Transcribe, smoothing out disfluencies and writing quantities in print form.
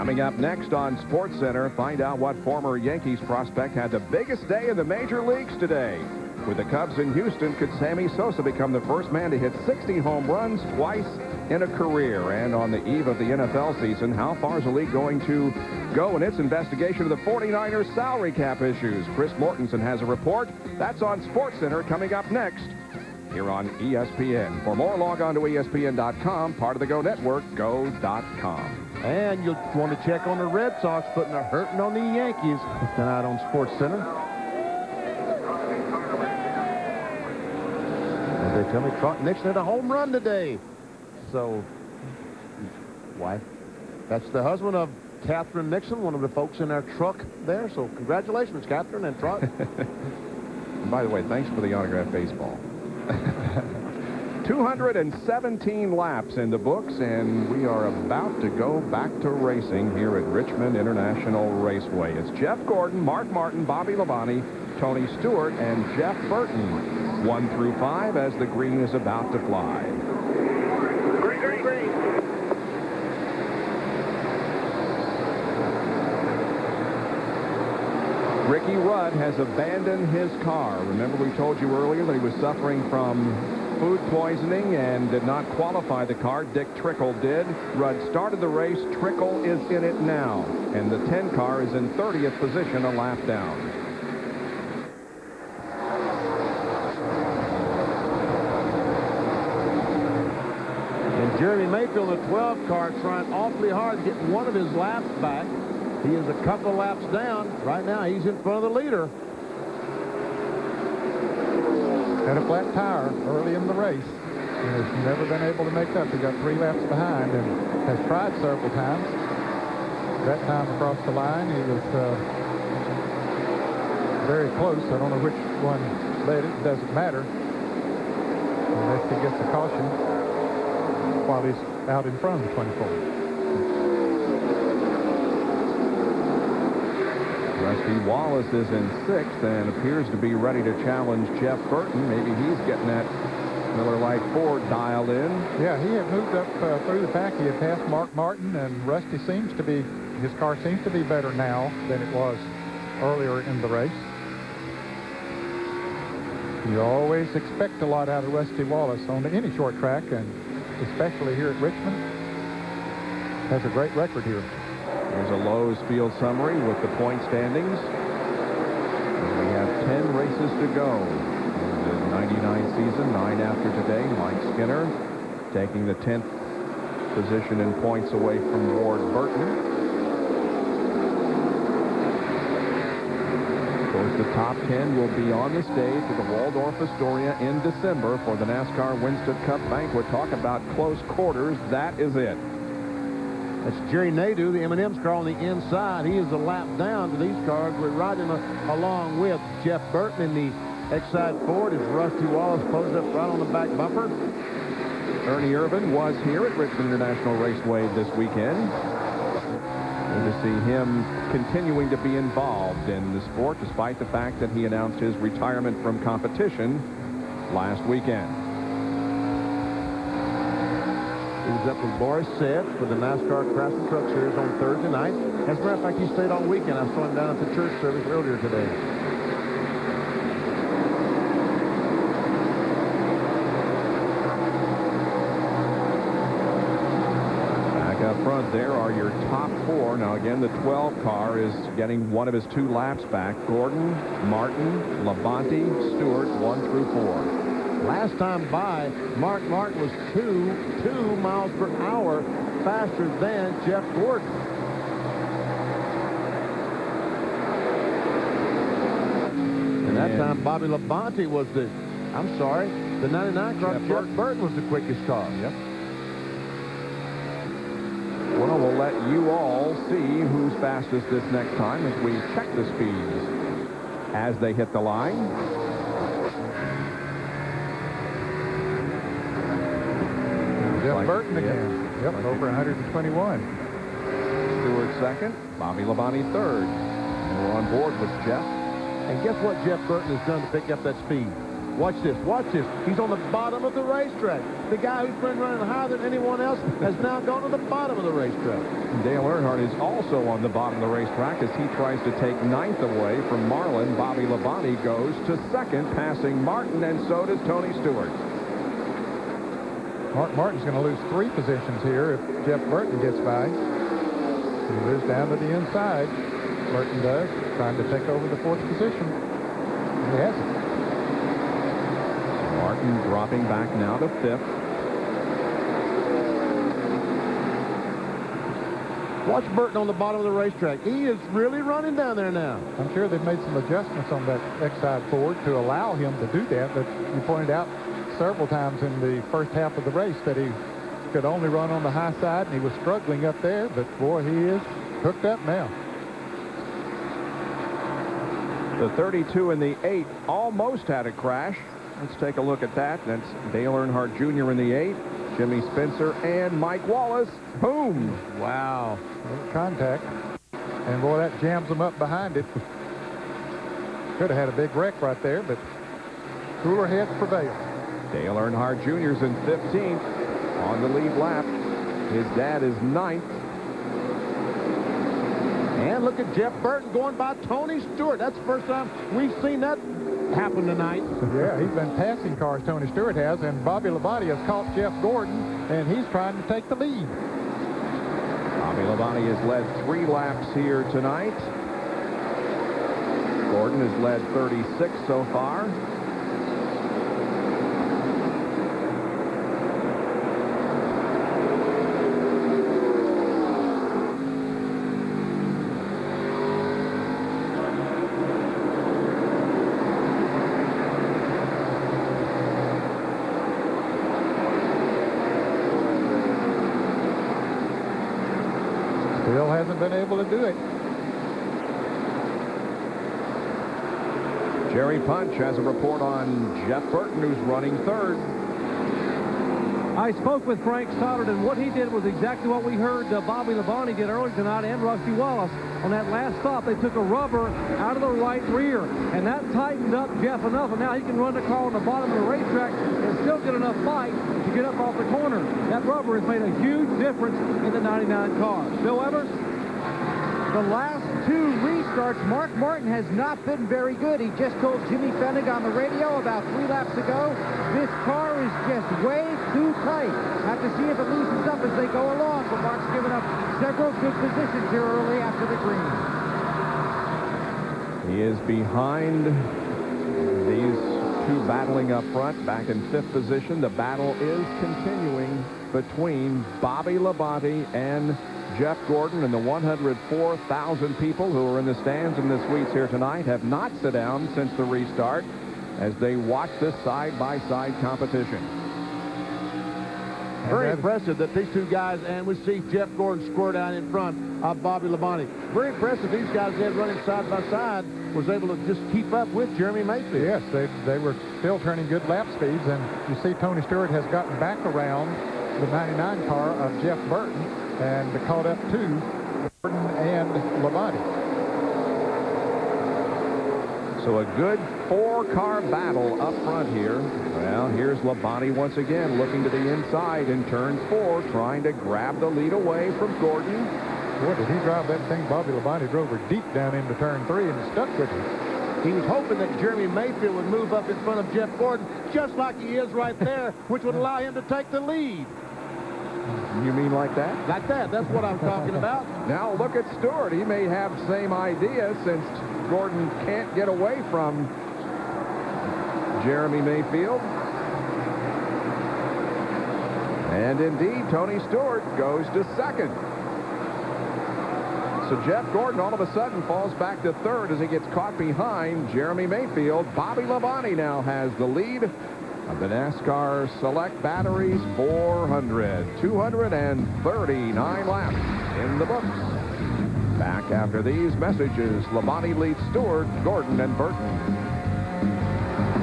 Coming up next on SportsCenter, find out what former Yankees prospect had the biggest day in the major leagues today. With the Cubs in Houston, could Sammy Sosa become the first man to hit 60 home runs twice in a career? And on the eve of the NFL season, how far is the league going to go in its investigation of the 49ers salary cap issues? Chris Mortensen has a report. That's on SportsCenter coming up next here on ESPN. For more, log on to ESPN.com, part of the Go Network, go.com. And you'll want to check on the Red Sox putting a hurting on the Yankees tonight on SportsCenter. As they tell me, Trot Nixon had a home run today. So, wife, that's the husband of Catherine Nixon, one of the folks in our truck there. So congratulations, Catherine and Trot. And by the way, thanks for the autographed baseball. 217 laps in the books, and we are about to go back to racing here at Richmond International Raceway. It's Jeff Gordon, Mark Martin, Bobby Labonte, Tony Stewart, and Jeff Burton. 1 through 5 as the green is about to fly. Green, green, green. Ricky Rudd has abandoned his car. Remember, we told you earlier that he was suffering from food poisoning and did not qualify the car. Dick Trickle did. Rudd started the race. Trickle is in it now. And the 10 car is in 30th position, a lap down. And Jeremy Mayfield, the 12 car, trying awfully hard to get one of his laps back. He is a couple of laps down. Right now, he's in front of the leader. Had a flat tire early in the race and has never been able to make up. He got 3 laps behind and has tried several times. That time across the line, he was very close. I don't know which one led it. It doesn't matter unless he gets a caution while he's out in front of the 24. Rusty Wallace is in 6th and appears to be ready to challenge Jeff Burton. Maybe he's getting that Miller Lite Ford dialed in. Yeah, he had moved up through the pack. He had passed Mark Martin, and Rusty seems to be, his car seems to be better now than it was earlier in the race. You always expect a lot out of Rusty Wallace on any short track, and especially here at Richmond. Has a great record here. Here's a Lowe's field summary with the point standings. And we have 10 races to go in the 99 season, 9 after today. Mike Skinner taking the 10th position in points away from Ward Burton. Of course, the top 10 will be on the stage at the Waldorf Astoria in December for the NASCAR Winston Cup Banquet. Talk about close quarters. That is it. That's Jerry Nadeau, the M&M's car on the inside. He is a lap down to these cars. We're riding along with Jeff Burton in the Exide Ford as Rusty Wallace posed up right on the back bumper. Ernie Irvan was here at Richmond International Raceway this weekend. And to see him continuing to be involved in the sport despite the fact that he announced his retirement from competition last weekend. He was up with Boris Said for the NASCAR Craftsman Truck Series on Thursday night. As a matter of fact, he stayed all weekend. I saw him down at the church service earlier today. Back up front there are your top 4. Now again, the 12 car is getting one of his 2 laps back. Gordon, Martin, Labonte, Stewart, 1 through 4. Last time by, Mark Martin was 2 miles per hour faster than Jeff Gordon. And that time, Bobby Labonte was the 99 car. Jeff Burton was the quickest car. Yep. Well, we'll let you all see who's fastest this next time as we check the speeds as they hit the line. Jeff Burton again. Yep, over 121. Stewart second, Bobby Labonte third. And we're on board with Jeff. And guess what Jeff Burton has done to pick up that speed? Watch this. Watch this. He's on the bottom of the racetrack. The guy who's been running higher than anyone else has now gone to the bottom of the racetrack. Dale Earnhardt is also on the bottom of the racetrack as he tries to take 9th away from Marlin. Bobby Labonte goes to 2nd, passing Martin, and so does Tony Stewart. Mark Martin's going to lose 3 positions here if Jeff Burton gets by. He moves down to the inside. Burton does, trying to take over the 4th position. He has it. Martin dropping back now to 5th. Watch Burton on the bottom of the racetrack. He is really running down there now. I'm sure they've made some adjustments on that Exide Ford to allow him to do that, but you pointed out several times in the first half of the race that he could only run on the high side, and he was struggling up there, but boy, he is hooked up now. The 32 and the 8 almost had a crash. Let's take a look at that. That's Dale Earnhardt Jr. in the 8, Jimmy Spencer, and Mike Wallace. Boom! Wow. Contact. And boy, that jams them up behind it. Could have had a big wreck right there, but cooler heads prevailed. Dale Earnhardt Jr.'s in 15th on the lead lap. His dad is 9th. And look at Jeff Burton going by Tony Stewart. That's the first time we've seen that happen tonight. Yeah, he's been passing cars, Tony Stewart has, and Bobby Labonte has caught Jeff Gordon, and he's trying to take the lead. Bobby Labonte has led 3 laps here tonight. Gordon has led 36 so far. Still hasn't been able to do it. Jerry Punch has a report on Jeff Burton, who's running 3rd. I spoke with Frank Stoddard, and what he did was exactly what we heard Bobby Labonte did earlier tonight and Rusty Wallace. On that last stop, they took a rubber out of the right rear, and that tightened up Jeff enough, and now he can run the car on the bottom of the racetrack and still get enough fight to get up off the corner. That rubber has made a huge difference in the 99 car. Bill Evers? The last 2 restarts, Mark Martin has not been very good. He just told Jimmy Fennig on the radio about 3 laps ago, this car is just way too tight. Have to see if it loosens up as they go along, but Mark's given up several good positions here early after the green. He is behind these 2 battling up front, back in 5th position. The battle is continuing between Bobby Labonte and Jeff Gordon, and the 104,000 people who are in the stands in the suites here tonight have not sat down since the restart as they watch this side-by-side competition. Very impressive that these 2 guys, and we see Jeff Gordon squirt out in front of Bobby Labonte. Very impressive these guys had running side by side was able to just keep up with Jeremy Mayfield. Yes, they were still turning good lap speeds, and you see Tony Stewart has gotten back around the 99 car of Jeff Burton and caught up to Gordon and Labonte. So a good 4-car battle up front here. Well, here's Labonte once again looking to the inside in turn 4, trying to grab the lead away from Gordon. Boy, did he drive that thing. Bobby Labonte drove her deep down into turn 3 and stuck with him. He was hoping that Jeremy Mayfield would move up in front of Jeff Gordon, just like he is right there, which would allow him to take the lead. You mean like that? Like that. That's what I'm talking about. Now look at Stewart. He may have the same idea since Gordon can't get away from Jeremy Mayfield. And indeed, Tony Stewart goes to 2nd. So Jeff Gordon all of a sudden falls back to 3rd as he gets caught behind Jeremy Mayfield. Bobby Labonte now has the lead of the NASCAR Select Batteries 400. 239 laps in the books. Back after these messages, Labonte leads Stewart, Gordon, and Burton.